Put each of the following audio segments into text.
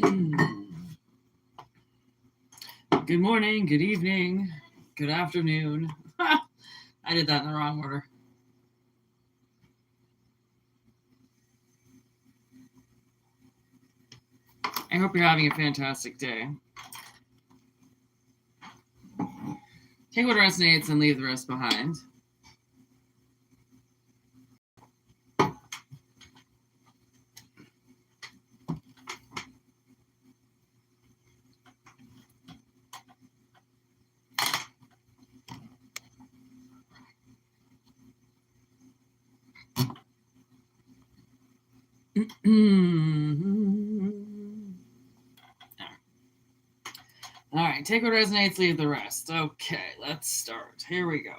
Good morning, good evening, good afternoon. I did that in the wrong order. I hope you're having a fantastic day. Take what resonates and leave the rest behind. All right, take what resonates, leave the rest. Okay, let's start. Here we go.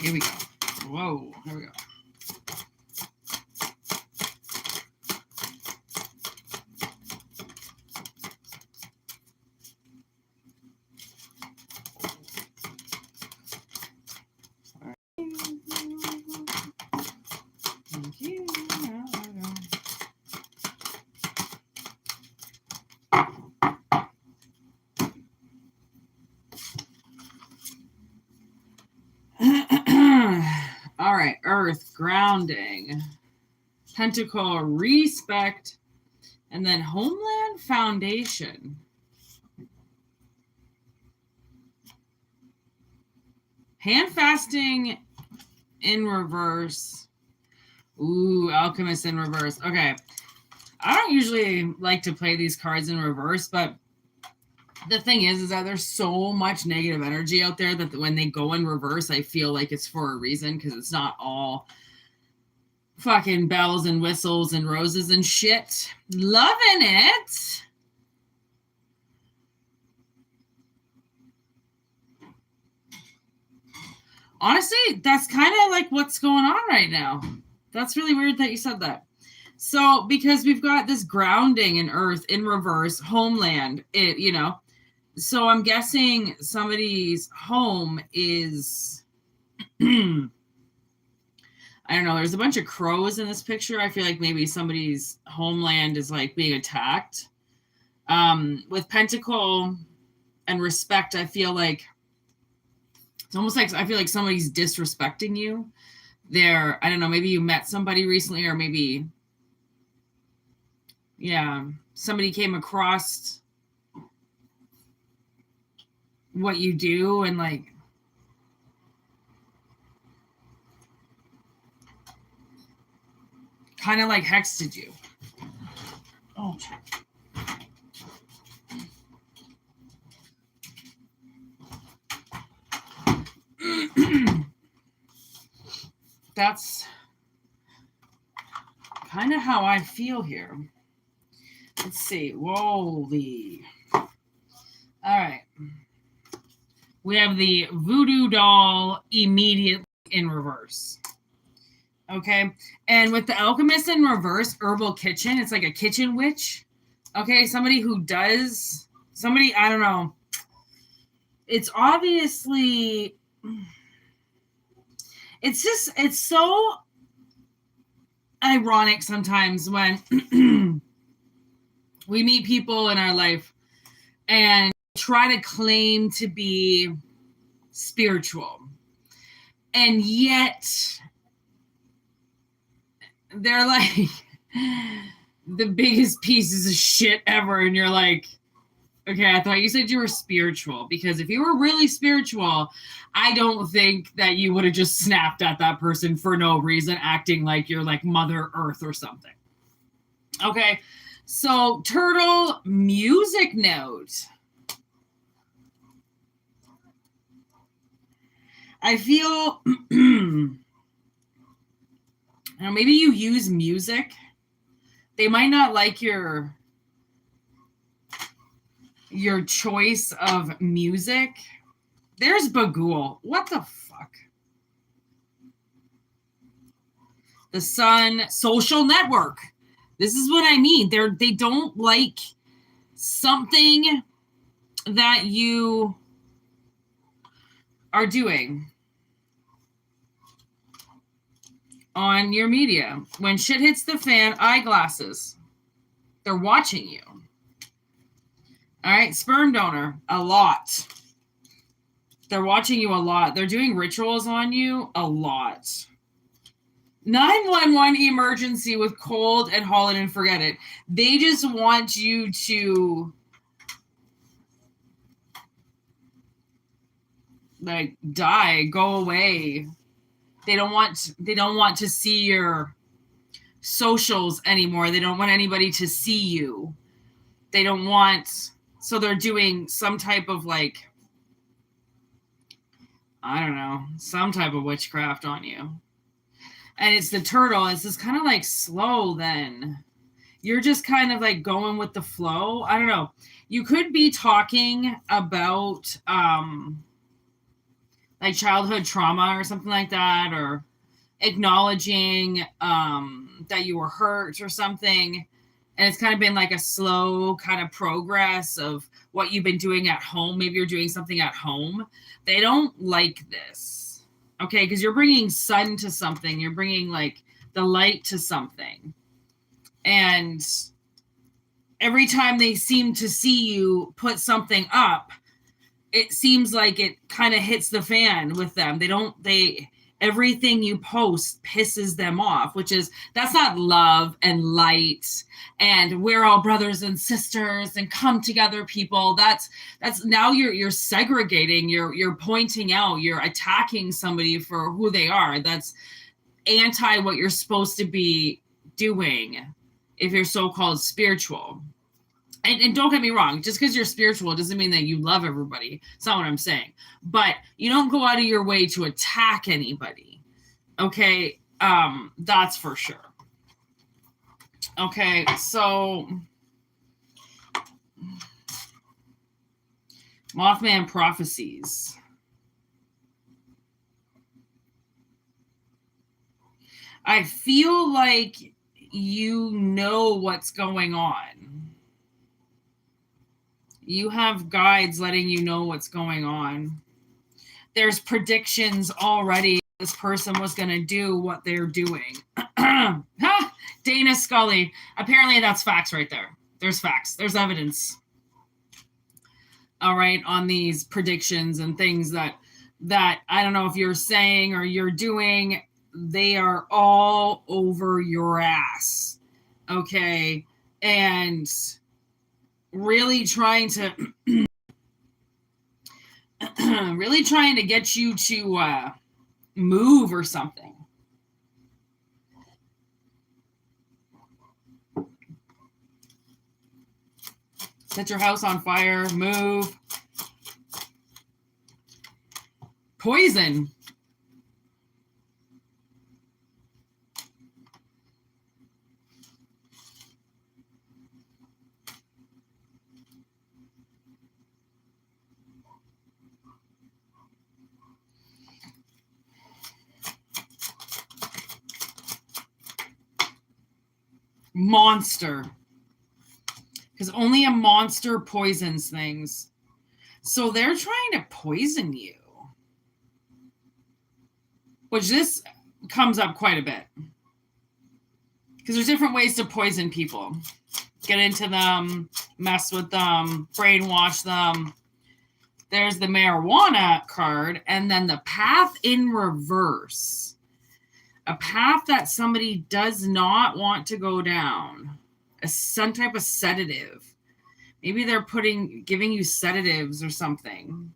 Here we go. Whoa, here we go. All right, Earth, grounding, Pentacle, respect, and then Homeland, foundation. Hand fasting in reverse. Ooh, Alchemist in reverse. Okay. I don't usually like to play these cards in reverse, but the thing is that there's so much negative energy out there that when they go in reverse, I feel like it's for a reason, because it's not all fucking bells and whistles and roses and shit. Loving it. Honestly, that's kind of like what's going on right now. That's really weird that you said that. So, because we've got this grounding in Earth in reverse, homeland, so I'm guessing somebody's home is, I don't know, there's a bunch of crows in this picture. I feel like maybe somebody's homeland is like being attacked. With Pentacle and respect, I feel like it's almost like I feel like somebody's disrespecting you. I don't know, maybe you met somebody recently, or maybe, somebody came across what you do and like kind of like hexted you. Oh, that's kind of how I feel here. Let's see. Whoa-ly. All right. We have the voodoo doll immediately in reverse. Okay. And with the alchemist in reverse, herbal kitchen, it's like a kitchen witch. Okay. Somebody, I don't know. It's obviously, it's so ironic sometimes when we meet people in our life and try to claim to be spiritual, and yet they're like the biggest pieces of shit ever, and you're like, okay, I thought you said you were spiritual, because if you were really spiritual, I don't think that you would have just snapped at that person for no reason, acting like you're like Mother Earth or something. Okay, so turtle music note. I feel maybe you use music. They might not like your choice of music. There's Bagul. What the fuck? The Sun, social network. This is what I mean. They don't like something that you are doing on your media. When shit hits the fan, eyeglasses. They're watching you. All right, sperm donor, a lot. They're watching you a lot. They're doing rituals on you a lot. 911 emergency with cold and haul it and forget it. They just want you to like die, go away. They don't want to see your socials anymore. They don't want anybody to see you. They don't want, so they're doing some type of like, I don't know, some type of witchcraft on you. And it's the turtle. It's just kind of like slow then. You're just kind of like going with the flow. I don't know. You could be talking about like childhood trauma or something like that, or acknowledging that you were hurt or something. And it's kind of been like a slow kind of progress of what you've been doing at home. Maybe you're doing something at home. They don't like this. Okay, because you're bringing sun to something. You're bringing like the light to something. And every time they seem to see you put something up, it seems like it kind of hits the fan with them. Everything you post pisses them off, that's not love and light and we're all brothers and sisters and come together people. That's now you're segregating, you're pointing out, you're attacking somebody for who they are. That's anti what you're supposed to be doing if you're so-called spiritual. And don't get me wrong, just because you're spiritual doesn't mean that you love everybody. It's not what I'm saying. But you don't go out of your way to attack anybody. Okay? That's for sure. Okay, so Mothman prophecies. I feel like you know what's going on. You have guides letting you know what's going on. There's predictions already. This person was going to do what they're doing. Dana Scully. Apparently that's facts right there. There's facts. There's evidence. All right, on these predictions and things that I don't know if you're saying or you're doing, they are all over your ass. Okay? And really trying to get you to move or something. Set your house on fire, move. Poison. Monster. Because only a monster poisons things. So they're trying to poison you. Which this comes up quite a bit. Because there's different ways to poison people. Get into them, mess with them, brainwash them. There's the marijuana card, and then the path in reverse. A path that somebody does not want to go down. Some type of sedative. Maybe they're giving you sedatives or something.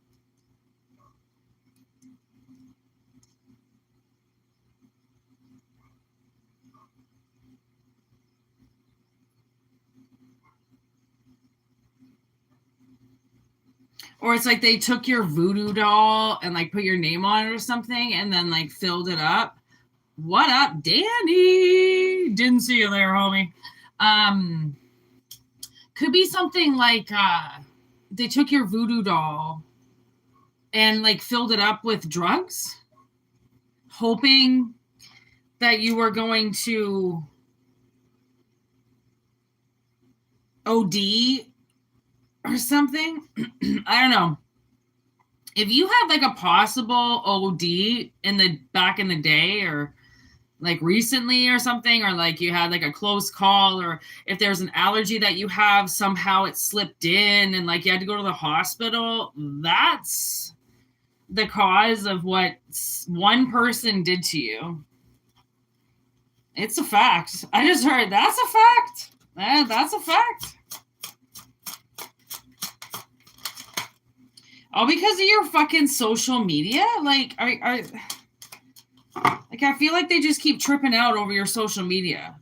Or it's like they took your voodoo doll and like put your name on it or something and then like filled it up. What up, Danny? Didn't see you there, homie. Could be something like they took your voodoo doll and like filled it up with drugs, hoping that you were going to OD or something. I don't know. If you had like a possible OD in the back in the day or like recently or something, or like you had like a close call, or if there's an allergy that you have, somehow it slipped in and like you had to go to the hospital, that's the cause of what one person did to you. It's a fact. I just heard that's a fact. That's a fact. All because of your fucking social media? Like, I feel like they just keep tripping out over your social media.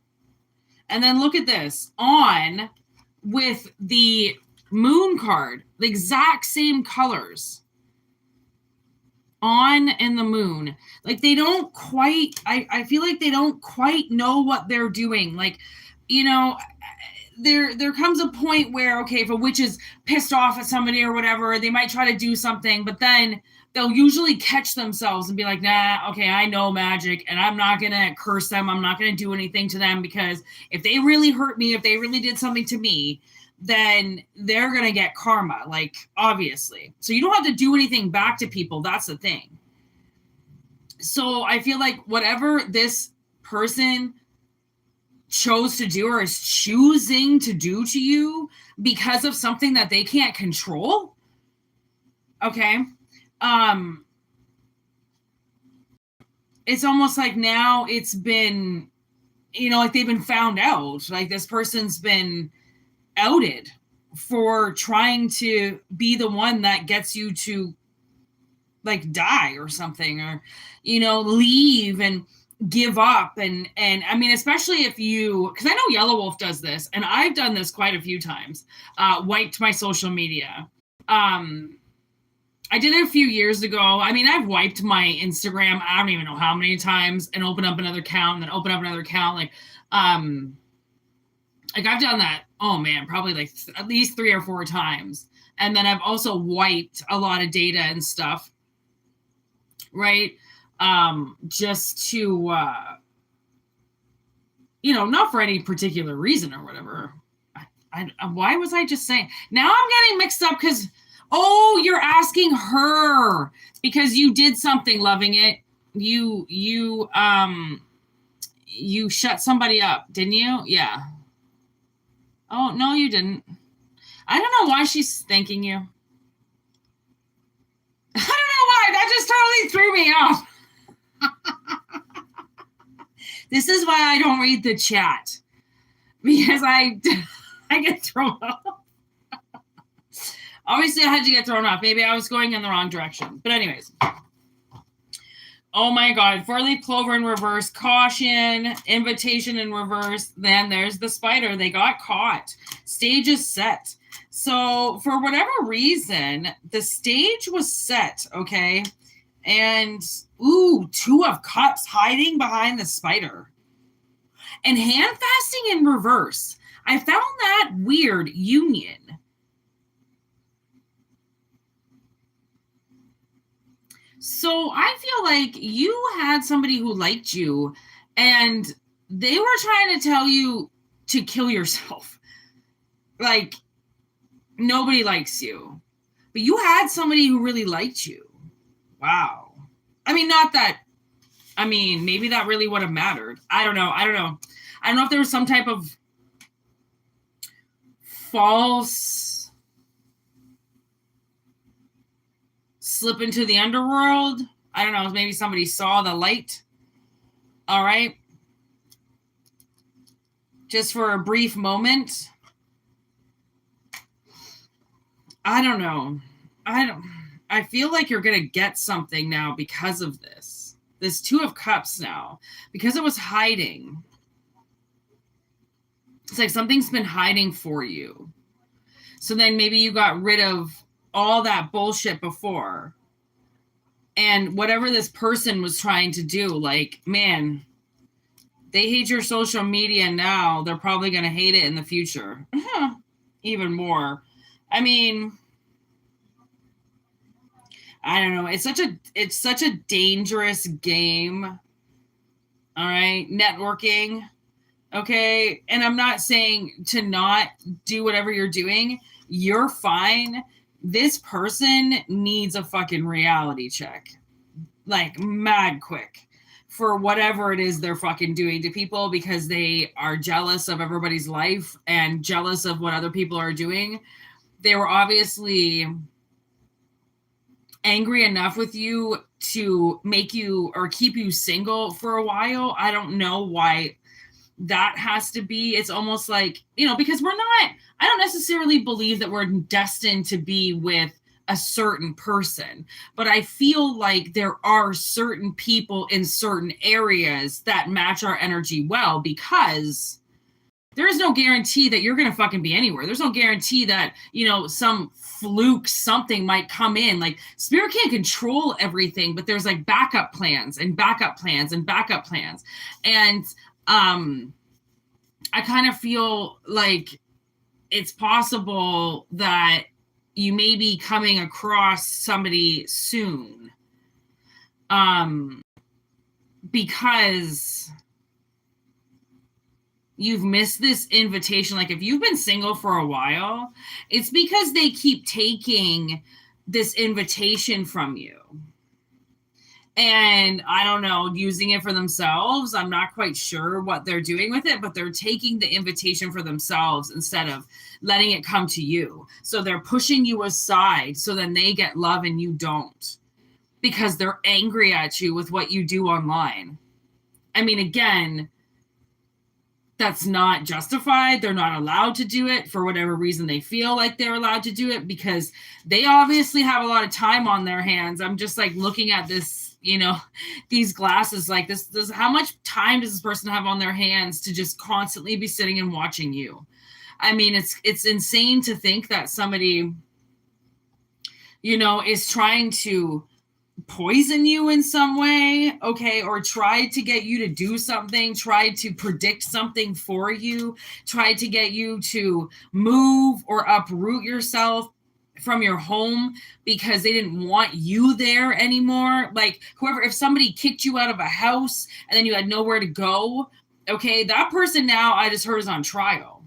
And then look at this. On with the moon card, the exact same colors. On and the moon. Like, they don't quite, I feel like they don't quite know what they're doing. Like, you know, there comes a point where, okay, if a witch is pissed off at somebody or whatever, they might try to do something, but then they'll usually catch themselves and be like, nah, okay, I know magic and I'm not going to curse them. I'm not going to do anything to them, because if they really hurt me, if they really did something to me, then they're going to get karma, like, obviously. So you don't have to do anything back to people. That's the thing. So I feel like whatever this person chose to do or is choosing to do to you because of something that they can't control, okay, it's almost like now it's been, you know, like they've been found out, like this person's been outed for trying to be the one that gets you to like die or something, or, you know, leave and give up. And I mean, especially if you, because I know Yellow Wolf does this, and I've done this quite a few times, wiped my social media. I did it a few years ago. I mean, I've wiped my Instagram, I don't even know how many times, and open up another account, and then open up another account. Like I've done that, oh man, probably like at least 3 or 4 times. And then I've also wiped a lot of data and stuff, right? Just to, you know, not for any particular reason or whatever. Why was I just saying? Now I'm getting mixed up because, oh, you're asking her because you did something, loving it. You shut somebody up, didn't you? Yeah. Oh, no, you didn't. I don't know why she's thanking you. I don't know why. That just totally threw me off. This is why I don't read the chat, because I get thrown off. Obviously, I had to get thrown off. Maybe I was going in the wrong direction. But anyways. Oh my God. 4-leaf clover in reverse. Caution. Invitation in reverse. Then there's the spider. They got caught. Stage is set. So for whatever reason, the stage was set, okay? And, ooh, 2 of Cups hiding behind the spider. And hand fasting in reverse. I found that weird union. So I feel like you had somebody who liked you, and they were trying to tell you to kill yourself. Like, nobody likes you. But you had somebody who really liked you. Wow. I mean, not that, I mean, maybe that really would have mattered. I don't know. I don't know if there was some type of false slip into the underworld. I don't know. Maybe somebody saw the light. All right. Just for a brief moment. I don't know. I feel like you're going to get something now because of this. This 2 of Cups now. Because it was hiding. It's like something's been hiding for you. So then maybe you got rid of all that bullshit before. And whatever this person was trying to do, like, man, they hate your social media now. They're probably going to hate it in the future. Even more. I mean, I don't know. It's such a dangerous game. All right. Networking. Okay. And I'm not saying to not do whatever you're doing. You're fine. This person needs a fucking reality check. Like, mad quick. For whatever it is they're fucking doing to people, because they are jealous of everybody's life and jealous of what other people are doing. They were obviously angry enough with you to make you or keep you single for a while. I don't know why that has to be. It's almost like, because I don't necessarily believe that we're destined to be with a certain person, but I feel like there are certain people in certain areas that match our energy well, because there is no guarantee that you're going to fucking be anywhere. There's no guarantee that, some fluke, something might come in. Like, spirit can't control everything, but there's like backup plans and backup plans and backup plans. And I kind of feel like it's possible that you may be coming across somebody soon. Because you've missed this invitation. Like, if you've been single for a while, it's because they keep taking this invitation from you. And I don't know, using it for themselves. I'm not quite sure what they're doing with it, but they're taking the invitation for themselves instead of letting it come to you. So they're pushing you aside so then they get love and you don't, because they're angry at you with what you do online. I mean, again, that's not justified. They're not allowed to do it for whatever reason they feel like they're allowed to do it, because they obviously have a lot of time on their hands. I'm just like looking at this, these glasses, like this, how much time does this person have on their hands to just constantly be sitting and watching you? I mean, it's insane to think that somebody, is trying to poison you in some way, okay, or tried to get you to do something, tried to predict something for you, tried to get you to move or uproot yourself from your home because they didn't want you there anymore. Like, if somebody kicked you out of a house and then you had nowhere to go, okay, that person now I just heard is on trial.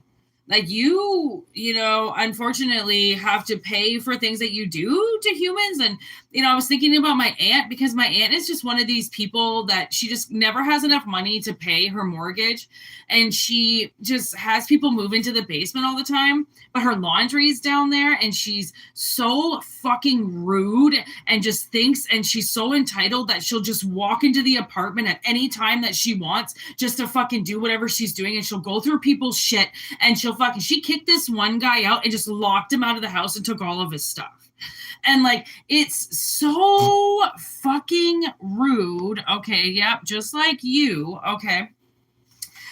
Like, you unfortunately have to pay for things that you do to humans. And, I was thinking about my aunt, because my aunt is just one of these people that she just never has enough money to pay her mortgage. And she just has people move into the basement all the time, but her laundry is down there and she's so fucking rude and just thinks, and she's so entitled that she'll just walk into the apartment at any time that she wants just to fucking do whatever she's doing. And she'll go through people's shit and she kicked this one guy out and just locked him out of the house and took all of his stuff. And like, it's so fucking rude. Okay. Yep. Just like you. Okay.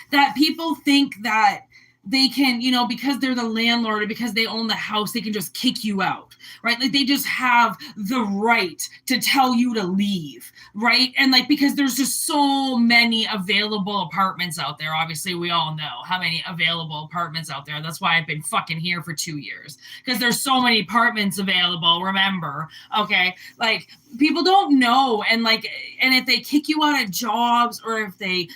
That people think that they can, because they're the landlord or because they own the house, they can just kick you out, right? Like, they just have the right to tell you to leave, right? And like, because there's just so many available apartments out there. Obviously, we all know how many available apartments out there. That's why I've been fucking here for 2 years, because there's so many apartments available, remember? Okay. Like, people don't know. And like, and if they kick you out of jobs, or if they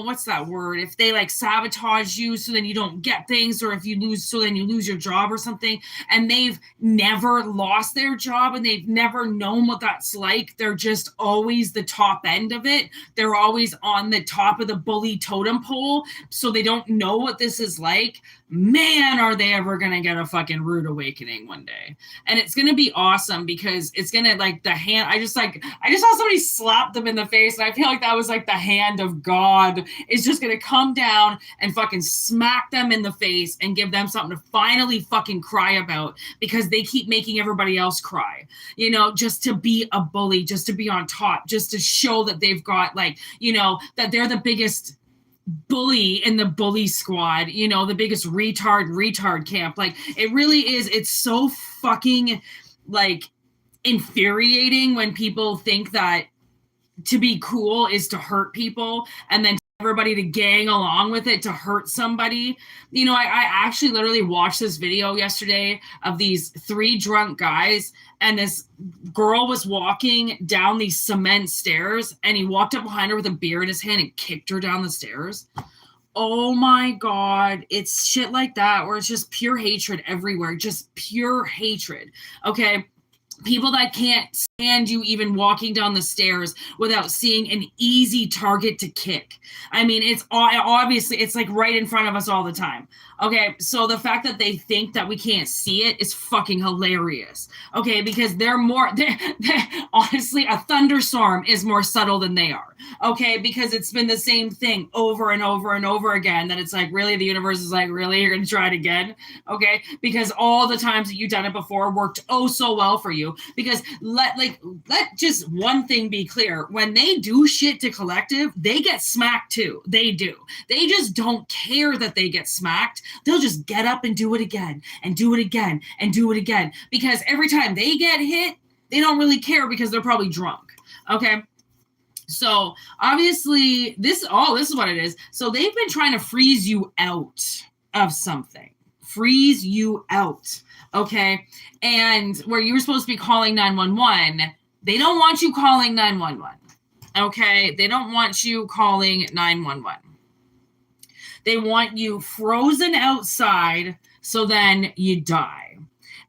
what's that word? If they like sabotage you so then you don't get things, or if you lose, so then you lose your job or something, and they've never lost their job and they've never known what that's like. They're just always the top end of it. They're always on the top of the bully totem pole. So they don't know what this is like. Man, are they ever going to get a fucking rude awakening one day? And it's going to be awesome, because it's going to like I just saw somebody slap them in the face. And I feel like that was like the hand of God is just going to come down and fucking smack them in the face and give them something to finally fucking cry about, because they keep making everybody else cry, just to be a bully, just to be on top, just to show that they've got like, that they're the biggest bully in the bully squad, you know, the biggest retard camp. Like, it really is. It's so fucking, like, infuriating when people think that to be cool is to hurt people, and then everybody to gang along with it to hurt somebody. You know, I actually literally watched this video yesterday of these 3 drunk guys, and this girl was walking down these cement stairs, and he walked up behind her with a beer in his hand and kicked her down the stairs. Oh my God. It's shit like that where it's just pure hatred everywhere. Just pure hatred. Okay. People that can't stand you even walking down the stairs without seeing an easy target to kick. I mean, it's obviously, it's like right in front of us all the time. Okay, so the fact that they think that we can't see it is fucking hilarious. Okay, because they're honestly, a thunderstorm is more subtle than they are. Okay, because it's been the same thing over and over and over again, that it's like, really, the universe is like, really, you're gonna try it again? Okay, because all the times that you've done it before worked oh so well for you. Because let just one thing be clear: when they do shit to collective, they get smacked too. They do. They just don't care that they get smacked. They'll just get up and do it again and do it again and do it again, because every time they get hit, they don't really care because they're probably drunk. Okay. So obviously this is what it is. So they've been trying to freeze you out of something. Freeze you out. Okay. And where you were supposed to be calling 911, they don't want you calling 911. Okay. They don't want you calling 911. They want you frozen outside, so then you die.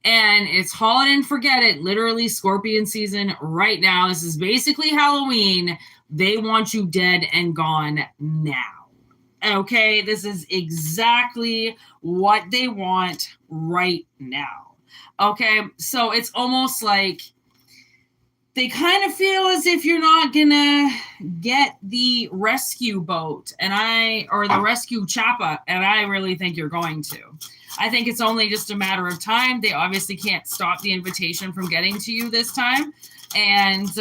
And it's haul it and forget it. Literally Scorpion season right now. This is basically Halloween. They want you dead and gone now. Okay, this is exactly what they want right now. Okay, so it's almost like they kind of feel as if you're not gonna get the rescue boat or the rescue chopper, and I really think you're going to. I think it's only just a matter of time. They obviously can't stop the invitation from getting to you this time. And,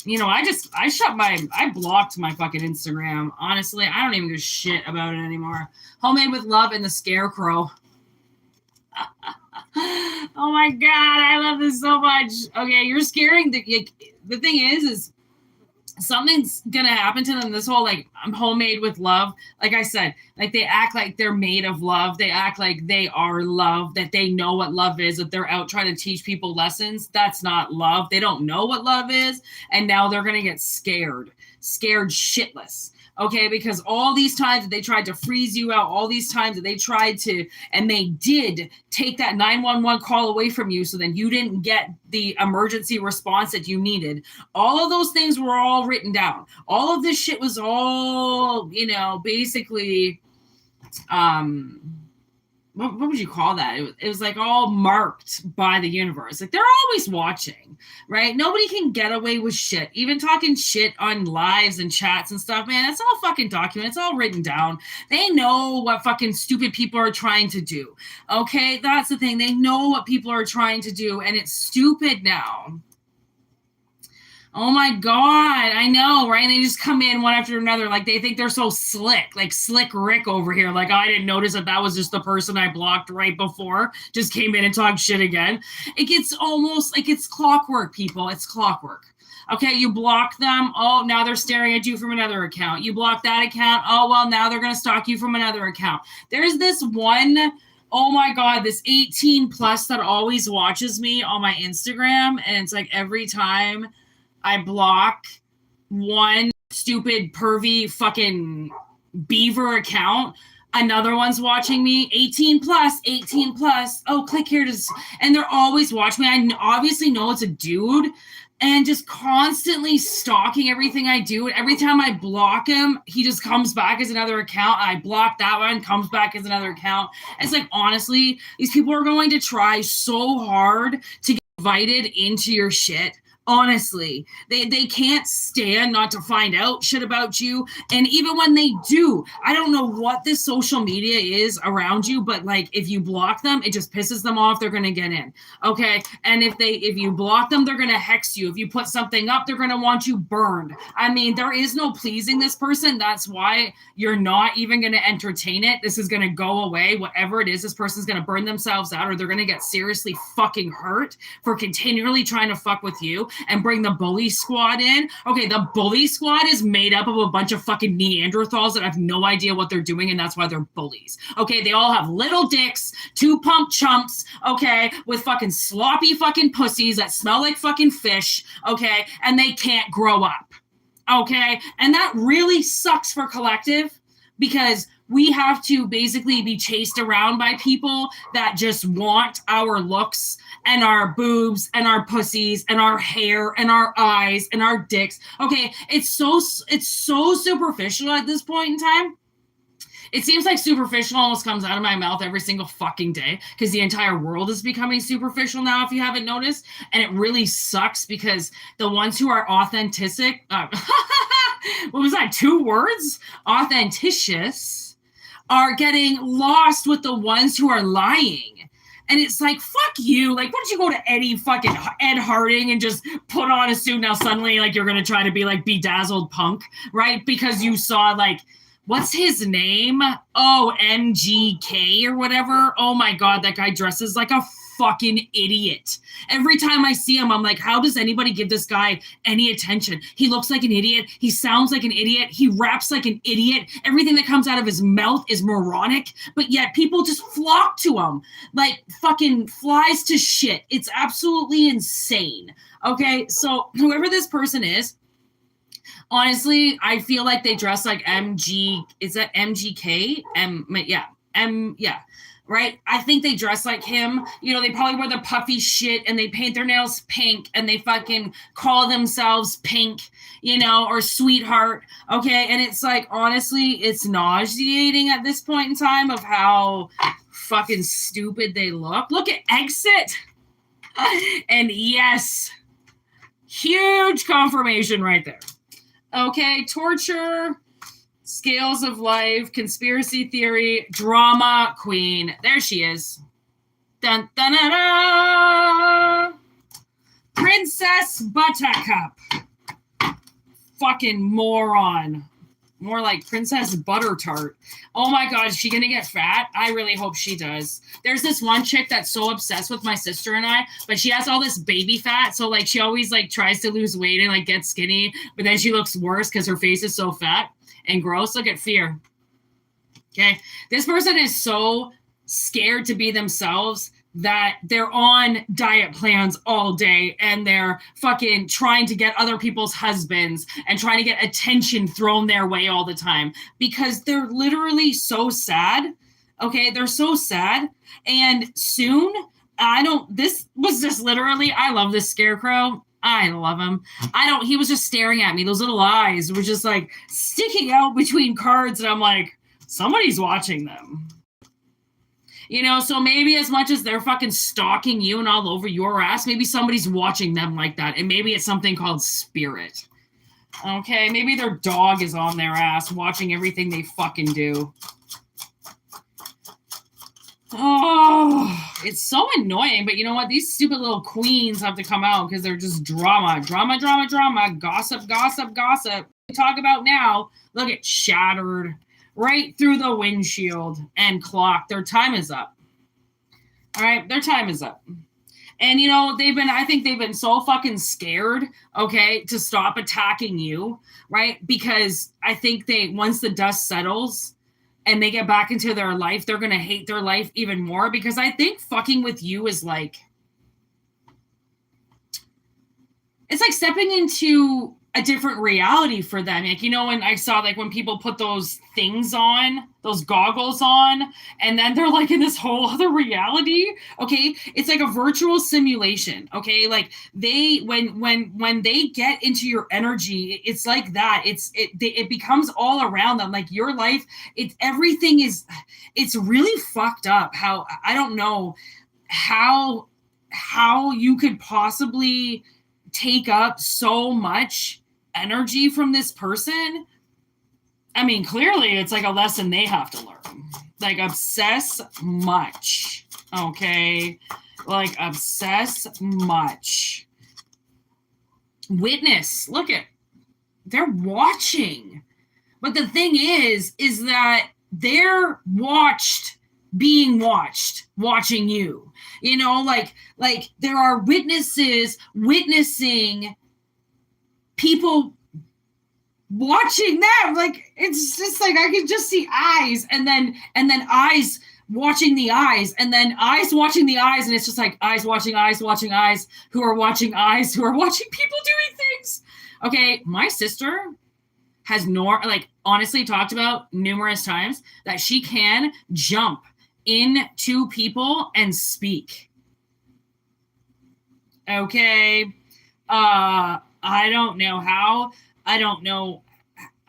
you know, I blocked my fucking Instagram. Honestly, I don't even give a shit about it anymore. Homemade with Love and the Scarecrow. Oh my God, I love this so much. Okay, you're scaring the thing is something's gonna happen to them. This whole, like, I'm homemade with love. Like I said, like, they act like they're made of love. They act like they are love, that they know what love is, that they're out trying to teach people lessons. That's not love. They don't know what love is. And now they're gonna get scared shitless. Okay, because all these times that they tried to freeze you out, all these times that they tried to, and they did take that 911 call away from you, so then you didn't get the emergency response that you needed. All of those things were all written down. All of this shit was all, you know, basically, what would you call that? It was like all marked by the universe. Like, they're always watching, right? Nobody can get away with shit. Even talking shit on lives and chats and stuff, man, it's all fucking documented. It's all written down. They know what fucking stupid people are trying to do. Okay, that's the thing. They know what people are trying to do, and it's stupid now. Oh my God, I know, right? And they just come in one after another, like they think they're so slick, like Slick Rick over here. Like, I didn't notice that was just the person I blocked right before, just came in and talked shit again. It gets almost like it's clockwork, people. It's clockwork. Okay, you block them. Oh, now they're staring at you from another account. You block that account. Oh, well, now they're going to stalk you from another account. There's this one, oh my God, this 18 plus that always watches me on my Instagram. And it's like every time I block one stupid pervy fucking beaver account, another one's watching me. 18 plus. Oh, click here and they're always watching me. I obviously know it's a dude, and just constantly stalking everything I do. And every time I block him, he just comes back as another account. I block that one, comes back as another account. It's like, honestly, these people are going to try so hard to get invited into your shit. Honestly, they can't stand not to find out shit about you. And even when they do, I don't know what this social media is around you, but like if you block them, it just pisses them off. They're gonna get in. Okay. And if you block them, they're gonna hex you. If you put something up, they're gonna want you burned. I mean, there is no pleasing this person. That's why you're not even gonna entertain it. This is gonna go away. Whatever it is, this person's gonna burn themselves out, or they're gonna get seriously fucking hurt for continually trying to fuck with you and bring the bully squad in. Okay, the bully squad is made up of a bunch of fucking Neanderthals that have no idea what they're doing, and that's why they're bullies. Okay, they all have little dicks, 2 pump chumps, okay, with fucking sloppy fucking pussies that smell like fucking fish, okay, and they can't grow up. Okay, and that really sucks for Collective, because we have to basically be chased around by people that just want our looks and our boobs and our pussies and our hair and our eyes and our dicks. Okay, it's so superficial at this point in time. It seems like superficial almost comes out of my mouth every single fucking day, because the entire world is becoming superficial now, if you haven't noticed. And it really sucks, because the ones who are authentic, what was that, 2 words? Authenticious, are getting lost with the ones who are lying. And it's like, fuck you. Like, why don't you go to Ed Harding and just put on a suit? Now suddenly, like, you're going to try to be like bedazzled punk, right? Because you saw, like, what's his name? Oh, MGK or whatever. Oh my God, that guy dresses like a fucking idiot. Every time I see him, I'm like, how does anybody give this guy any attention? He looks like an idiot. He sounds like an idiot. He raps like an idiot. Everything that comes out of his mouth is moronic, but yet people just flock to him like fucking flies to shit. It's absolutely insane. Okay, so whoever this person is, honestly, I feel like they dress like is that MGK? Yeah. Right? I think they dress like him. You know, they probably wear the puffy shit and they paint their nails pink and they fucking call themselves Pink, you know, or Sweetheart. Okay. And it's like, honestly, it's nauseating at this point in time of how fucking stupid they look. Look at Exit. And yes, huge confirmation right there. Okay, torture, scales of life, conspiracy theory, drama queen. There she is. Dun, dun, dun, dun. Princess Buttercup. Fucking moron. More like Princess Butter Tart. Oh my God, is she gonna get fat? I really hope she does. There's this one chick that's so obsessed with my sister and I, but she has all this baby fat. So like she always like tries to lose weight and like get skinny, but then she looks worse because her face is so fat and gross. Look at Fear. Okay. This person is so scared to be themselves that they're on diet plans all day and they're fucking trying to get other people's husbands and trying to get attention thrown their way all the time because they're literally so sad. Okay, they're so sad. And soon, this was just literally, I love this scarecrow. I love him. He was just staring at me. Those little eyes were just like sticking out between cards. And I'm like, somebody's watching them. You know, so maybe as much as they're fucking stalking you and all over your ass, maybe somebody's watching them like that. And maybe it's something called spirit. Okay, maybe their dog is on their ass watching everything they fucking do. Oh, it's so annoying. But you know what? These stupid little queens have to come out because they're just drama. Drama, drama, drama. Gossip, gossip, gossip. We talk about now. Look at shattered. Right through the windshield and clock. Their time is up. All right, their time is up. And, you know, I think they've been so fucking scared, okay, to stop attacking you, right? Because I think once the dust settles and they get back into their life, they're going to hate their life even more because I think fucking with you is like, it's like stepping into a different reality for them. Like, you know, when I saw like when people put those things on, those goggles on, and then they're like in this whole other reality. Okay. It's like a virtual simulation. Okay. Like when they get into your energy, it's like that. It becomes all around them. Like your life, it's really fucked up how, I don't know how you could possibly take up so much energy from this person. I mean, clearly it's like a lesson they have to learn. Like, obsess much. Okay? Like, obsess much. Witness. Look at, they're watching. But the thing is that they're being watched, watching you. You know, like there are witnesses witnessing people watching them. Like, it's just like I can just see eyes and then eyes watching the eyes and then eyes watching the eyes, and it's just like eyes watching eyes who are watching eyes who are watching people doing things. Okay, my sister has honestly talked about numerous times that she can jump into people and speak. Okay. I don't know how. I don't know.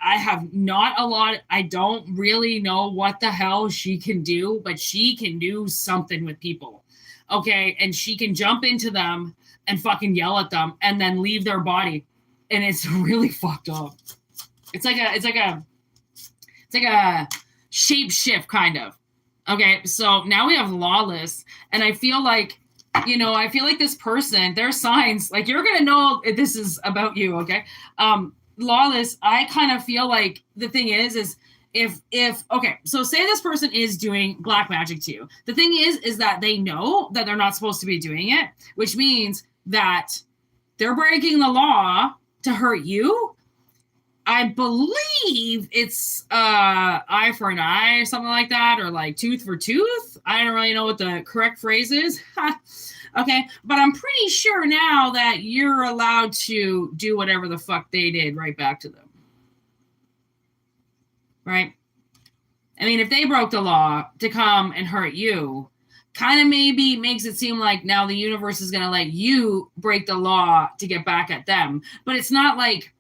I have not a lot. I don't really know what the hell she can do, but she can do something with people. Okay. And she can jump into them and fucking yell at them and then leave their body. And it's really fucked up. It's like a shape shift kind of. Okay, so now we have Lawless, and I feel like this person, their signs, like, you're gonna know if this is about you, okay? Lawless, I kind of feel like the thing is if okay, so say this person is doing black magic to you. The thing is that they know that they're not supposed to be doing it, which means that they're breaking the law to hurt you. I believe it's eye for an eye or something like that, or like tooth for tooth. I don't really know what the correct phrase is. Okay, but I'm pretty sure now that you're allowed to do whatever the fuck they did right back to them. Right? I mean, if they broke the law to come and hurt you, kind of maybe makes it seem like now the universe is going to let you break the law to get back at them. But it's not like,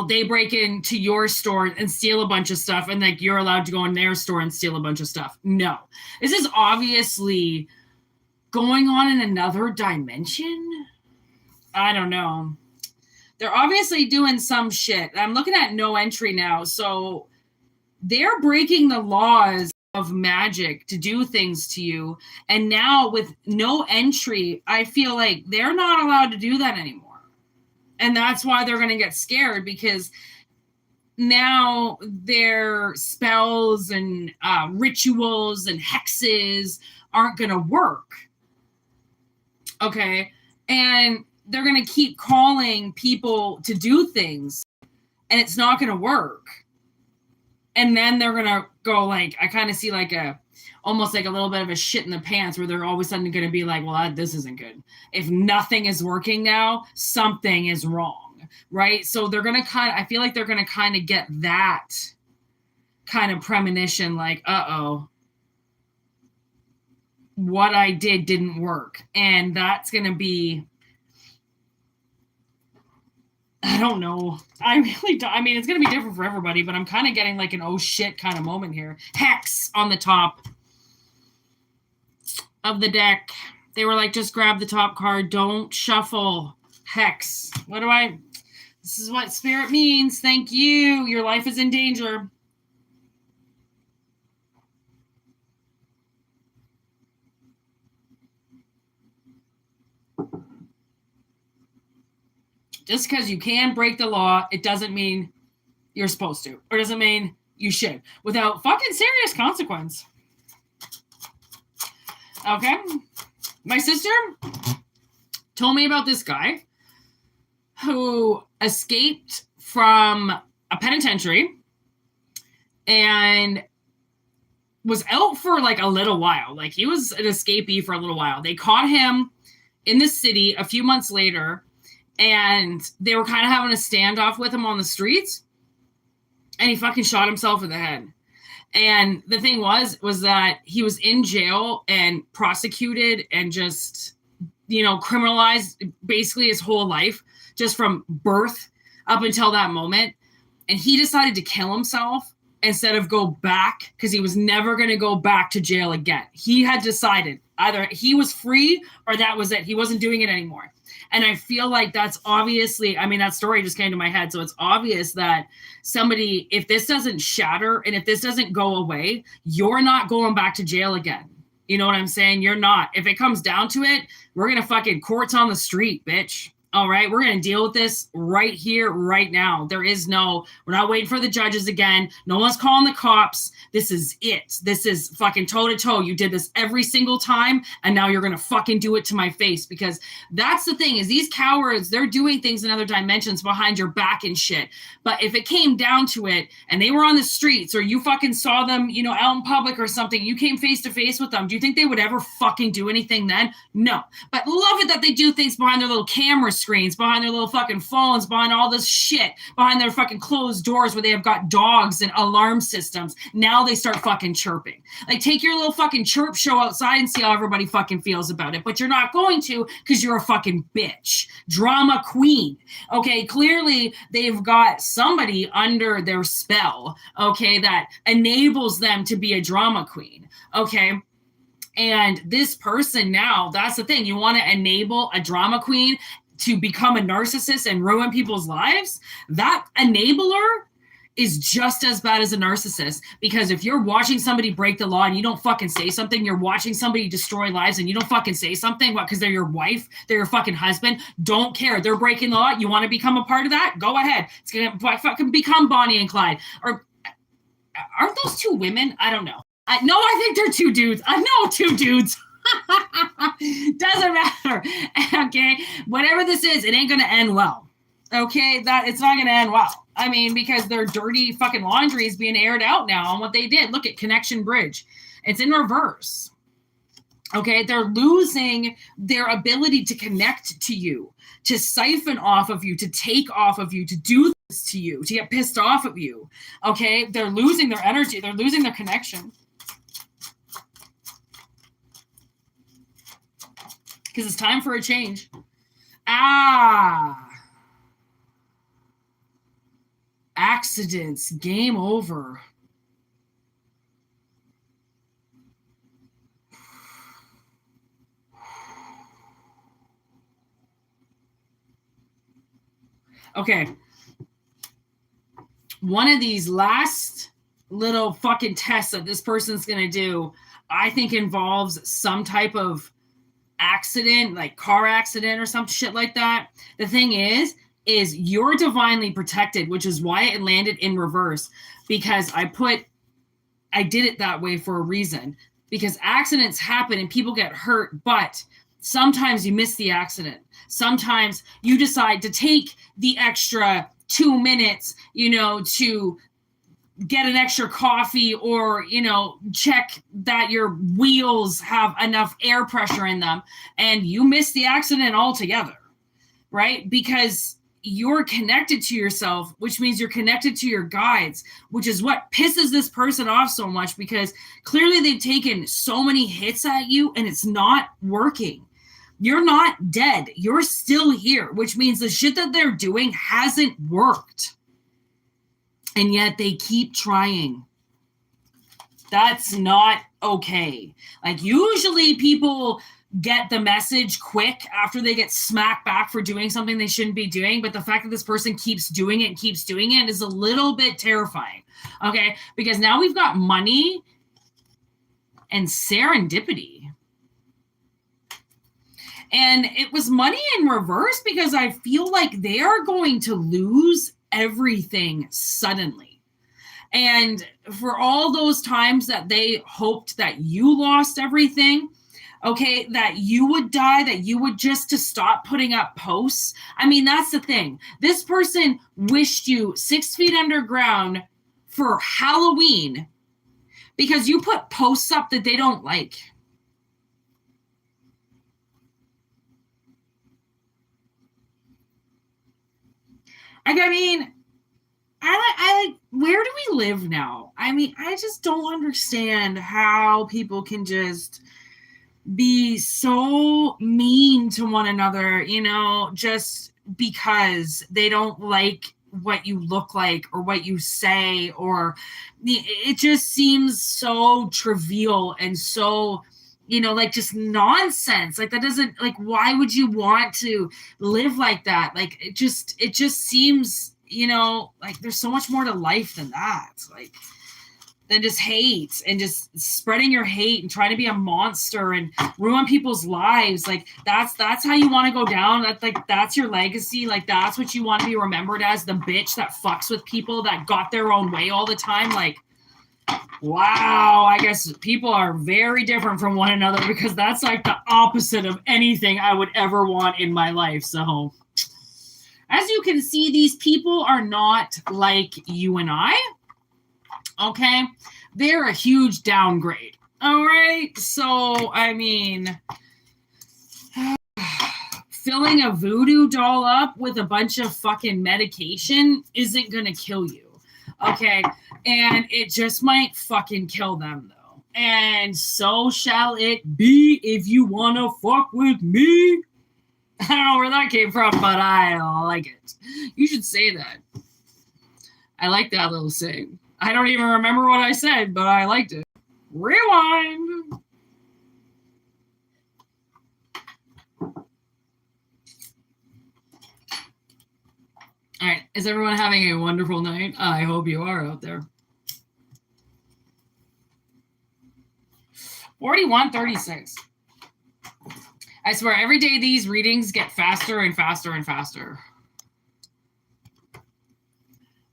they break into your store and steal a bunch of stuff and like you're allowed to go in their store and steal a bunch of stuff. No. This is obviously going on in another dimension. I don't know. They're obviously doing some shit. I'm looking at no entry now. So they're breaking the laws of magic to do things to you. And now with no entry, I feel like they're not allowed to do that anymore. And that's why they're going to get scared, because now their spells and rituals and hexes aren't going to work. Okay. And they're going to keep calling people to do things and it's not going to work. And then they're going to go like, I kind of see like almost like a little bit of a shit in the pants where they're all of a sudden going to be like, well, this isn't good. If nothing is working now, something is wrong, right? So they're going to I feel like they're going to kind of get that kind of premonition, like, uh-oh, what I did didn't work. And that's going to be, I don't know. I really don't. I mean, it's going to be different for everybody, but I'm kind of getting like an oh shit kind of moment here. Hex on the top of the deck. They were like, just grab the top card. Don't shuffle. Hex. This is what spirit means. Thank you. Your life is in danger. Just because you can break the law, it doesn't mean you're supposed to, or doesn't mean you should, without fucking serious consequence. Okay? My sister told me about this guy who escaped from a penitentiary and was out for like a little while. Like, he was an escapee for a little while. They caught him in the city a few months later, and they were kind of having a standoff with him on the streets, and he fucking shot himself in the head. And the thing was that he was in jail and prosecuted and just, criminalized basically his whole life, just from birth up until that moment. And he decided to kill himself instead of go back, because he was never going to go back to jail again. He had decided Either he was free or that was it. He wasn't doing it anymore. And I feel like that's obviously, I mean, that story just came to my head. So it's obvious that somebody, if this doesn't shatter and if this doesn't go away, you're not going back to jail again. You know what I'm saying? You're not. If it comes down to it, we're going to fucking courts on the street, bitch. All right, we're going to deal with this right here, right now. We're not waiting for the judges again. No one's calling the cops. This is it. This is fucking toe to toe. You did this every single time, and now you're going to fucking do it to my face, because that's the thing is these cowards, they're doing things in other dimensions behind your back and shit. But if it came down to it and they were on the streets or you fucking saw them, out in public or something, you came face to face with them, do you think they would ever fucking do anything then? No. But love it that they do things behind their little camera screens, behind their little fucking phones, behind all this shit, behind their fucking closed doors where they have got dogs and alarm systems. Now they start fucking chirping. Like, take your little fucking chirp show outside and see how everybody fucking feels about it. But you're not going to, because you're a fucking bitch. Drama queen. Okay, clearly they've got somebody under their spell, okay, that enables them to be a drama queen, okay? And this person now, that's the thing. You want to enable a drama queen to become a narcissist and ruin people's lives? That enabler is just as bad as a narcissist, because if you're watching somebody break the law and you don't fucking say something, you're watching somebody destroy lives and you don't fucking say something, what, because they're your wife, they're your fucking husband, don't care, they're breaking the law, you want to become a part of that? Go ahead. It's going to fucking become Bonnie and Clyde. Or aren't those two women? I don't know. I think they're two dudes. I know two dudes. Doesn't matter. Okay. Whatever this is, it ain't going to end well. Okay. It's not going to end well. I mean, because their dirty fucking laundry is being aired out now on what they did. Look at Connection Bridge. It's in reverse. Okay. They're losing their ability to connect to you, to siphon off of you, to take off of you, to do this to you, to get pissed off of you. Okay. They're losing their energy. They're losing their connection. Because it's time for a change. Accidents. Game over. Okay. One of these last little fucking tests that this person's going to do, I think involves some type of accident, like car accident or some shit like that. The thing is you're divinely protected, which is why it landed in reverse, because I did it that way for a reason, because accidents happen and people get hurt, but sometimes you miss the accident. Sometimes you decide to take the extra 2 minutes, to get an extra coffee or, check that your wheels have enough air pressure in them, and you miss the accident altogether, right? Because you're connected to yourself, which means you're connected to your guides, which is what pisses this person off so much, because clearly they've taken so many hits at you and it's not working. You're not dead. You're still here, which means the shit that they're doing hasn't worked. And yet they keep trying. That's not okay. Like, usually people get the message quick after they get smacked back for doing something they shouldn't be doing. But the fact that this person keeps doing it is a little bit terrifying. Okay. Because now we've got money and serendipity. And it was money in reverse, because I feel like they are going to lose everything suddenly. And for all those times that they hoped that you lost everything, okay, that you would die, that you would just to stop putting up posts. I mean, that's the thing. This person wished you 6 feet underground for Halloween because you put posts up that they don't like. I mean, I where do we live now? I mean, I just don't understand how people can just be so mean to one another, just because they don't like what you look like or what you say, or it just seems so trivial and so like just nonsense. Like that doesn't, like, why would you want to live like that? Like it just seems, like there's so much more to life than that. Like, than just hate and just spreading your hate and trying to be a monster and ruin people's lives. Like that's how you want to go down. That's your legacy. Like that's what you want to be remembered as, the bitch that fucks with people that got their own way all the time. Like, wow, I guess people are very different from one another, because that's like the opposite of anything I would ever want in my life. So as you can see, these people are not like you and I. Okay, they're a huge downgrade. All right, so I mean, filling a voodoo doll up with a bunch of fucking medication isn't gonna kill you. Okay, and it just might fucking kill them though. And so shall it be if you wanna fuck with me. I don't know where that came from, but I like it. You should say that. I like that little saying. I don't even remember what I said, but I liked it. Rewind. All right. Is everyone having a wonderful night? I hope you are out there. 41:36. I swear, every day these readings get faster and faster and faster.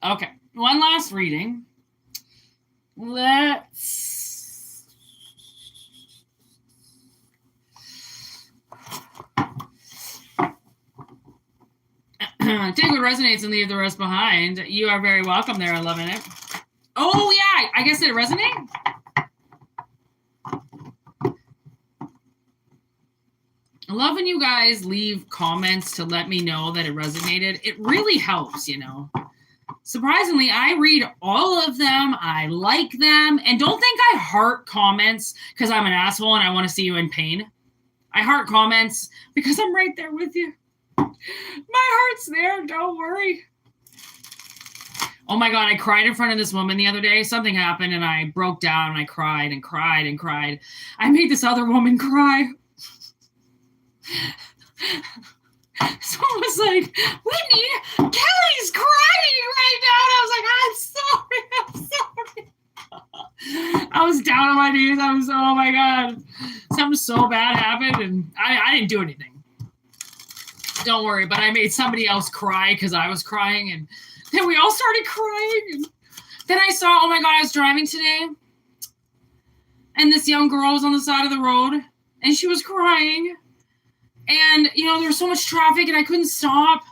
Okay. One last reading. Let's take what resonates and leave the rest behind. You are very welcome there. I'm loving it. Oh, yeah. I guess it resonated. I love when you guys leave comments to let me know that it resonated. It really helps, Surprisingly, I read all of them. I like them. And don't think I heart comments because I'm an asshole and I want to see you in pain. I heart comments because I'm right there with you. My heart's there. Don't worry. Oh my God, I cried in front of this woman the other day. Something happened and I broke down and I cried and cried and cried. I made this other woman cry. Someone was like, Whitney, Kelly's crying right now. And I was like, I'm sorry. I was down on my knees. Oh my God. Something so bad happened and I didn't do anything. Don't worry, but I made somebody else cry because I was crying, and then we all started crying. And then I saw, oh my God, I was driving today and this young girl was on the side of the road and she was crying. And, there was so much traffic and I couldn't stop.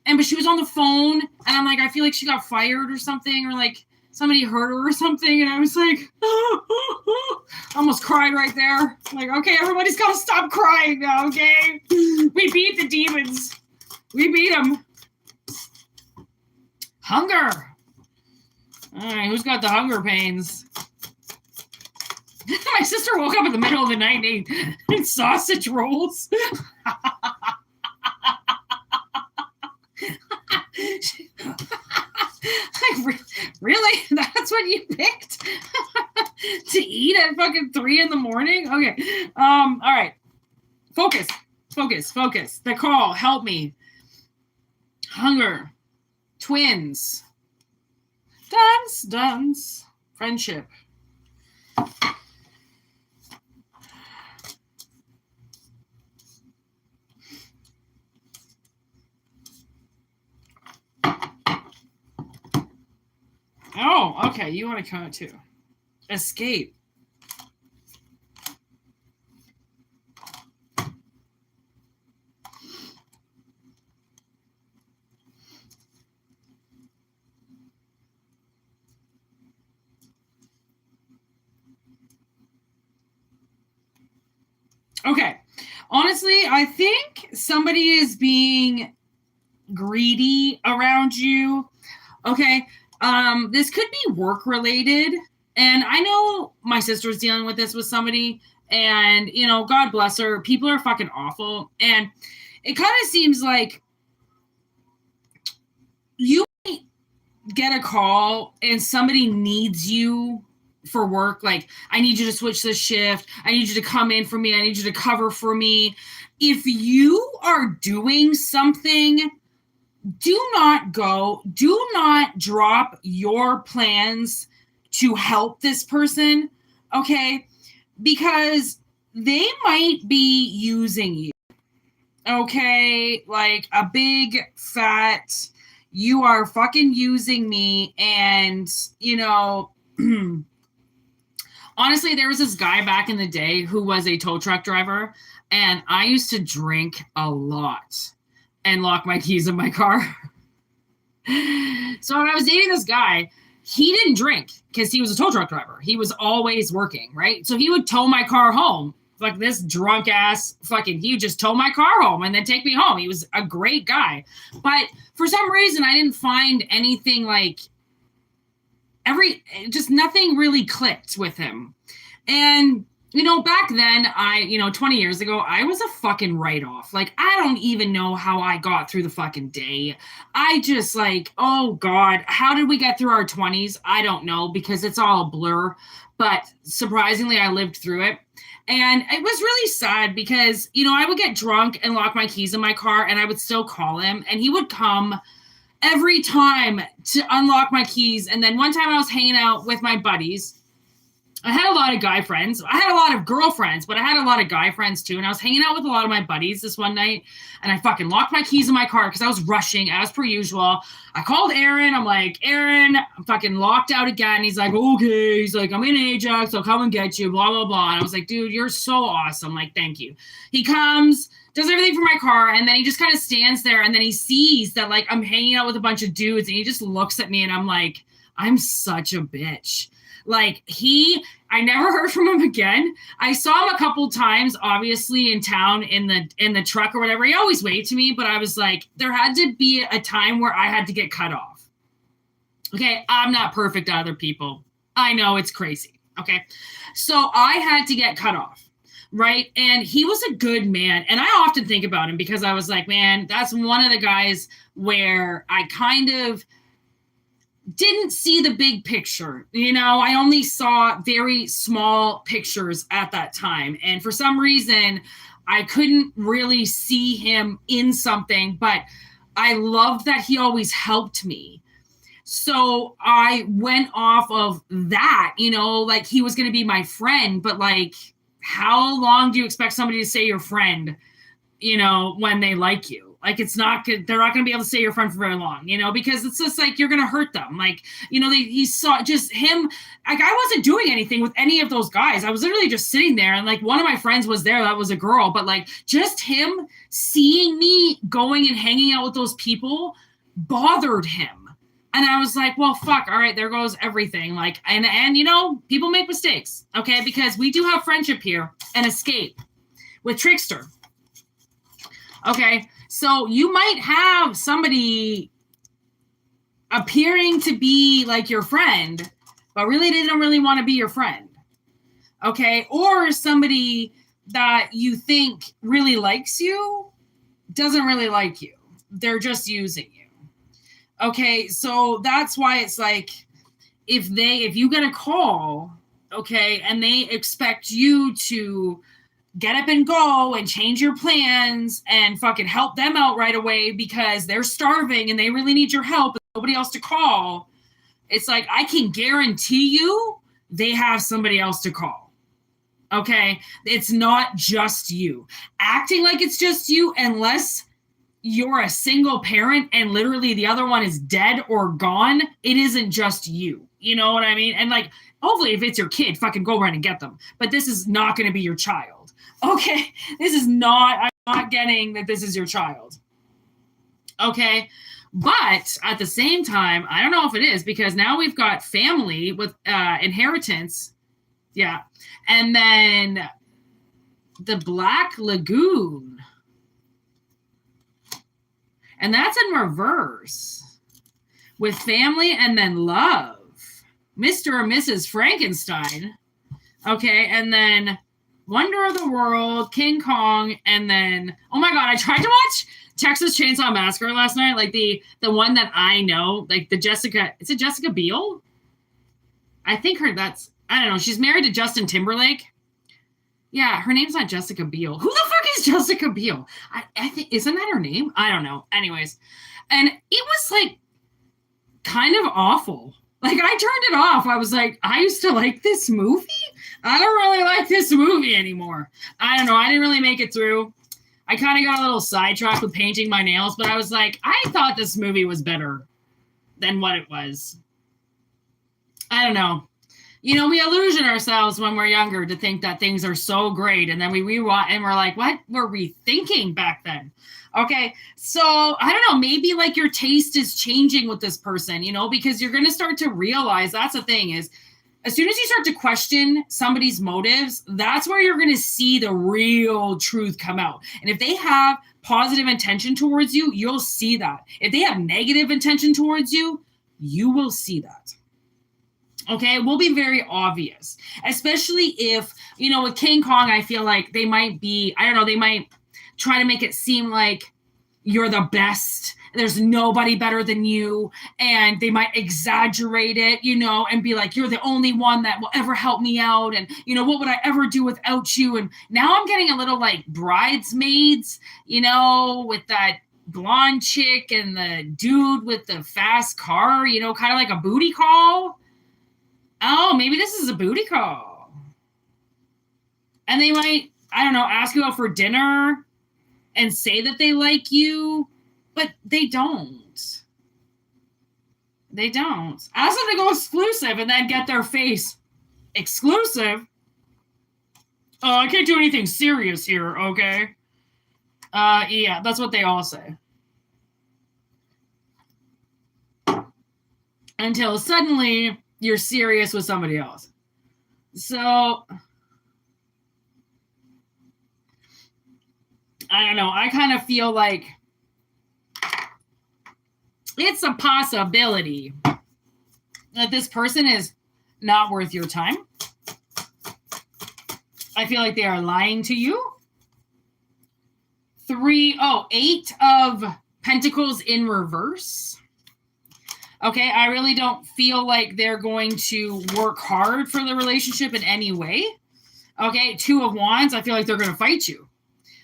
But she was on the phone and I'm like, I feel like she got fired or something, or like somebody hurt her or something. And I was like, almost cried right there. I'm like, okay, everybody's got to stop crying now, okay? We beat the demons. We beat them. Hunger. All right, who's got the hunger pains? My sister woke up in the middle of the night and ate sausage rolls. Really? That's what you picked to eat at fucking 3 a.m? Okay. All right. Focus. The call. Help me. Hunger. Twins. Dance. Friendship. Oh, okay. You want to come out too. Escape. Okay. Honestly, I think somebody is being greedy around you. Okay. This could be work related. And I know my sister's dealing with this with somebody, and, God bless her. People are fucking awful. And it kind of seems like you might get a call and somebody needs you for work. Like, I need you to switch this shift. I need you to come in for me. I need you to cover for me. If you are doing something, do not drop your plans to help this person, okay? Because they might be using you, okay? Like a big fat, you are fucking using me. And, you know, honestly, there was this guy back in the day who was a tow truck driver, and I used to drink a lot and lock my keys in my car. So when I was dating this guy, he didn't drink because he was a tow truck driver. He was always working, right? So he would tow my car home. Like this drunk ass fucking, he would just tow my car home and then take me home. He was a great guy. But for some reason, I didn't find anything like just nothing really clicked with him. And, you know, back then, 20 years ago, I was a fucking write-off. Like, I don't even know how I got through the fucking day. I just like, oh God, how did we get through our 20s? I don't know, because it's all a blur. But surprisingly, I lived through it. And it was really sad because, you know, I would get drunk and lock my keys in my car, and I would still call him, and he would come every time to unlock my keys. And then one time I was hanging out with my buddies. I had a lot of guy friends. I had a lot of girlfriends, but I had a lot of guy friends too. And I was hanging out with a lot of my buddies this one night, and I fucking locked my keys in my car because I was rushing as per usual. I called Aaron. I'm like, Aaron, I'm fucking locked out again. He's like, okay. He's like, I'm in Ajax. I'll come and get you, blah, blah, blah. And I was like, dude, you're so awesome. Like, thank you. He comes, does everything for my car, and then he just kind of stands there, and then he sees that, like, I'm hanging out with a bunch of dudes, and he just looks at me, and I'm like, I'm such a bitch. Like, I never heard from him again. I saw him a couple times, obviously, in town, in the truck or whatever. He always waved to me, but I was like, there had to be a time where I had to get cut off. Okay, I'm not perfect to other people. I know, it's crazy. Okay, so I had to get cut off, right? And he was a good man. And I often think about him because I was like, man, that's one of the guys where I kind of didn't see the big picture. You know, I only saw very small pictures at that time. And for some reason, I couldn't really see him in something, but I loved that he always helped me. So I went off of that, you know, like he was going to be my friend, but like, how long do you expect somebody to say your friend, you know, when they like you? Like, it's not good. They're not going to be able to stay your friend for very long, you know, because it's just like, you're going to hurt them. Like, you know, he saw just him. Like, I wasn't doing anything with any of those guys. I was literally just sitting there, and like one of my friends was there. That was a girl, but like just him seeing me going and hanging out with those people bothered him. And I was like, well, fuck. All right, there goes everything. Like, and you know, people make mistakes. Okay. Because we do have friendship here and escape with Trickster. Okay. So you might have somebody appearing to be like your friend, but really they don't really want to be your friend. Okay. Or somebody that you think really likes you doesn't really like you. They're just using you. Okay. So that's why it's like, if you get a call, okay, and they expect you to get up and go and change your plans and fucking help them out right away because they're starving and they really need your help and nobody else to call. It's like, I can guarantee you they have somebody else to call. Okay. It's not just you. Acting like it's just you, unless you're a single parent and literally the other one is dead or gone, it isn't just you. You know what I mean? And like, hopefully if it's your kid, fucking go run and get them. But this is not going to be your child. Okay, I'm not getting that this is your child. Okay, but at the same time, I don't know if it is, because now we've got family with inheritance. Yeah. And then the Black Lagoon. And that's in reverse with family and then love. Mr. or Mrs. Frankenstein. Okay, and then Wonder of the World, King Kong, and then, oh my God, I tried to watch Texas Chainsaw Massacre last night, like the one that I know, like the Jessica, is it Jessica Biel? I think I don't know. She's married to Justin Timberlake. Yeah, her name's not Jessica Biel. Who the fuck is Jessica Biel? I think, isn't that her name? I don't know. Anyways, and it was like kind of awful. Like, I turned it off. I was like, I used to like this movie. I don't really like this movie anymore. I don't know. I didn't really make it through. I kind of got a little sidetracked with painting my nails, but I was like, I thought this movie was better than what it was. I don't know. You know, we illusion ourselves when we're younger to think that things are so great. And then we rewatch and we're like, what were we thinking back then? Okay. So I don't know, maybe like your taste is changing with this person, you know, because you're going to start to realize that's the thing is as soon as you start to question somebody's motives, that's where you're going to see the real truth come out. And if they have positive intention towards you, you'll see that. If they have negative intention towards you, you will see that. Okay, it will be very obvious, especially if, you know, with King Kong, I feel like they might be, I don't know, they might try to make it seem like you're the best. There's nobody better than you. And they might exaggerate it, you know, and be like, you're the only one that will ever help me out. And, you know, what would I ever do without you? And now I'm getting a little like Bridesmaids, you know, with that blonde chick and the dude with the fast car, you know, kind of like a booty call. Oh, maybe this is a booty call. And they might, I don't know, ask you out for dinner and say that they like you, but they don't. They don't. Ask them to go exclusive and then get their face. Exclusive? Oh, I can't do anything serious here, okay? Yeah, that's what they all say. Until suddenly you're serious with somebody else. So, I don't know. I kind of feel like it's a possibility that this person is not worth your time. I feel like they are lying to you. 8 of Pentacles in reverse. Okay, I really don't feel like they're going to work hard for the relationship in any way. Okay, 2 of Wands, I feel like they're going to fight you.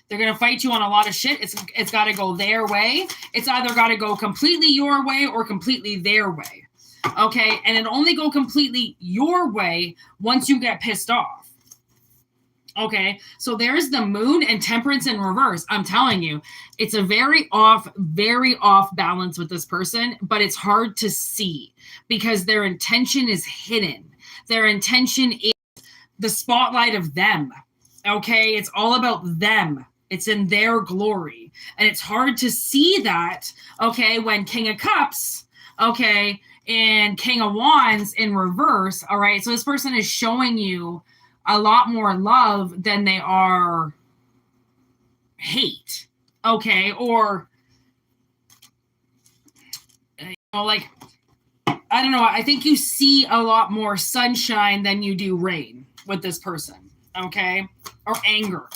They're going to fight you on a lot of shit. It's got to go their way. It's either got to go completely your way or completely their way. Okay, and it only go completely your way once you get pissed off. Okay, so there's the Moon and Temperance in reverse. I'm telling you, it's a very off balance with this person, but it's hard to see because their intention is hidden. Their intention is the spotlight of them. Okay, it's all about them. It's in their glory. And it's hard to see that, okay, when King of Cups, okay, and King of Wands in reverse, all right? So this person is showing you a lot more love than they are hate, okay? Or, you know, like, I don't know. I think you see a lot more sunshine than you do rain with this person, okay? Or anger.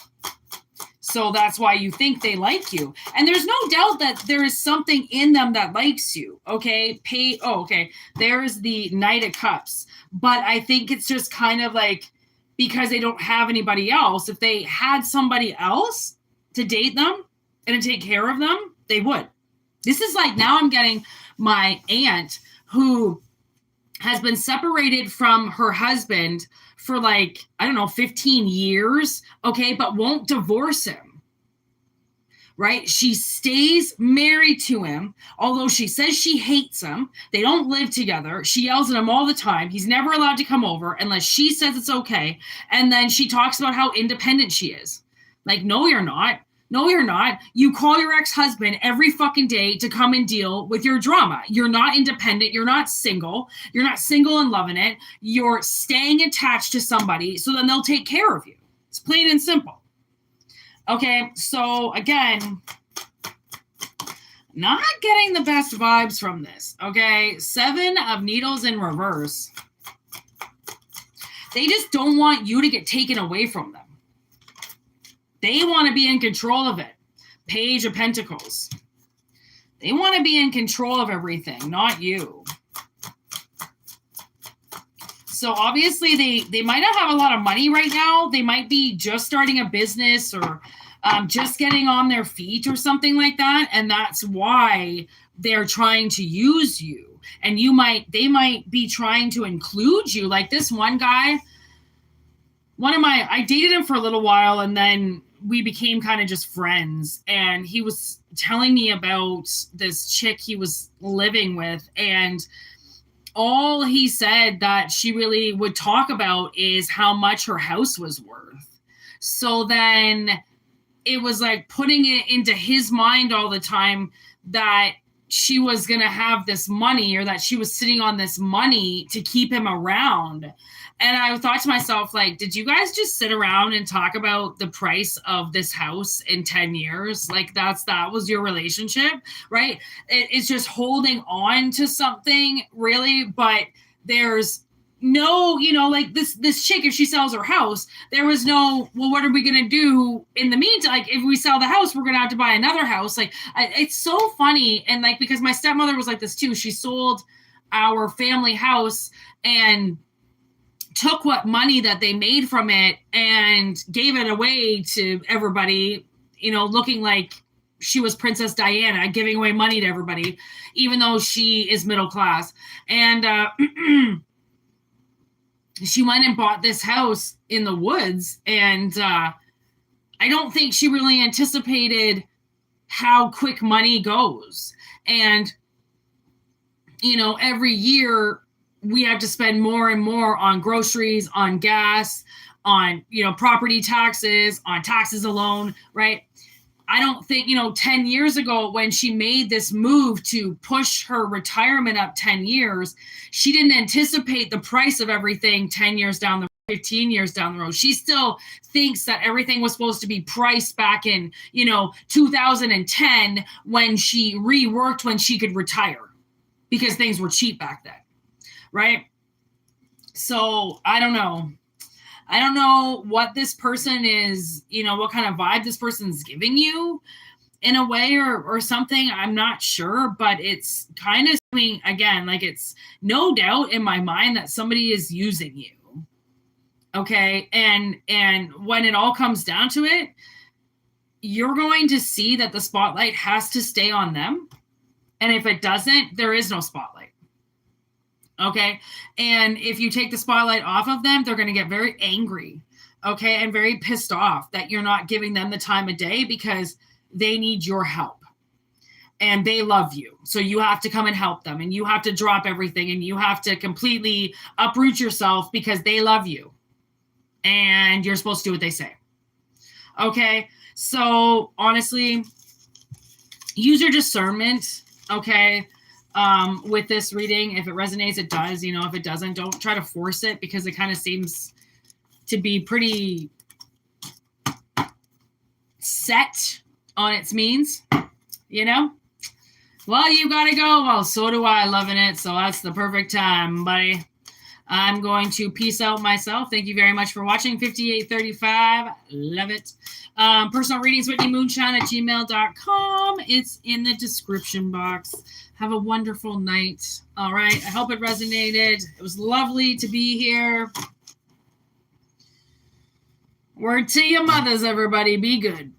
So that's why you think they like you. And there's no doubt that there is something in them that likes you, okay? Okay. There's the Knight of Cups. But I think it's just kind of like, because they don't have anybody else. If they had somebody else to date them and to take care of them, they would. This is like, now I'm getting my aunt who has been separated from her husband for like, I don't know, 15 years, okay, but won't divorce him. Right? She stays married to him, although she says she hates him. They don't live together. She yells at him all the time. He's never allowed to come over unless she says it's okay. And then she talks about how independent she is. Like, no, you're not. No, you're not. You call your ex-husband every fucking day to come and deal with your drama. You're not independent. You're not single. You're not single and loving it. You're staying attached to somebody so then they'll take care of you. It's plain and simple. Okay, so again, not getting the best vibes from this, okay? 7 of Needles in reverse. They just don't want you to get taken away from them. They want to be in control of it. Page of Pentacles. They want to be in control of everything, not you. So obviously they might not have a lot of money right now. They might be just starting a business or just getting on their feet or something like that. And that's why they're trying to use you. And they might be trying to include you. Like this one guy, I dated him for a little while and then we became kind of just friends. And he was telling me about this chick he was living with. And all he said that she really would talk about is how much her house was worth. So then it was like putting it into his mind all the time that she was going to have this money or that she was sitting on this money to keep him around. And I thought to myself, like, did you guys just sit around and talk about the price of this house in 10 years? Like that was your relationship, right? It's just holding on to something really, but there's no, like this chick, if she sells her house, there was no, well, what are we going to do in the meantime? Like if we sell the house, we're going to have to buy another house. Like it's so funny. And like, because my stepmother was like this too, she sold our family house and took what money that they made from it and gave it away to everybody, looking like she was Princess Diana, giving away money to everybody, even though she is middle class. And she went and bought this house in the woods. And I don't think she really anticipated how quick money goes. And, every year, we have to spend more and more on groceries, on gas, on, property taxes, on taxes alone, right? I don't think, 10 years ago when she made this move to push her retirement up 10 years, she didn't anticipate the price of everything 10 years down the road, 15 years down the road. She still thinks that everything was supposed to be priced back in, 2010 when she reworked when she could retire because things were cheap back then. Right? So I don't know. I don't know what this person is, what kind of vibe this person's giving you in a way or something. I'm not sure, but it's kind of again, like it's no doubt in my mind that somebody is using you. Okay. And when it all comes down to it, you're going to see that the spotlight has to stay on them. And if it doesn't, there is no spotlight. Okay. And if you take the spotlight off of them, they're going to get very angry. Okay. And very pissed off that you're not giving them the time of day because they need your help and they love you. So you have to come and help them and you have to drop everything and you have to completely uproot yourself because they love you and you're supposed to do what they say. Okay. So honestly, use your discernment. Okay. With this reading, if it resonates, it does, if it doesn't, don't try to force it because it kind of seems to be pretty set on its means, well, you gotta go. Well, so do I, loving it. So that's the perfect time, buddy. I'm going to peace out myself. Thank you very much for watching. 5835. Love it. Personal readings, whitneymoonshine@gmail.com. It's in the description box. Have a wonderful night. All right. I hope it resonated. It was lovely to be here. Word to your mothers, everybody. Be good.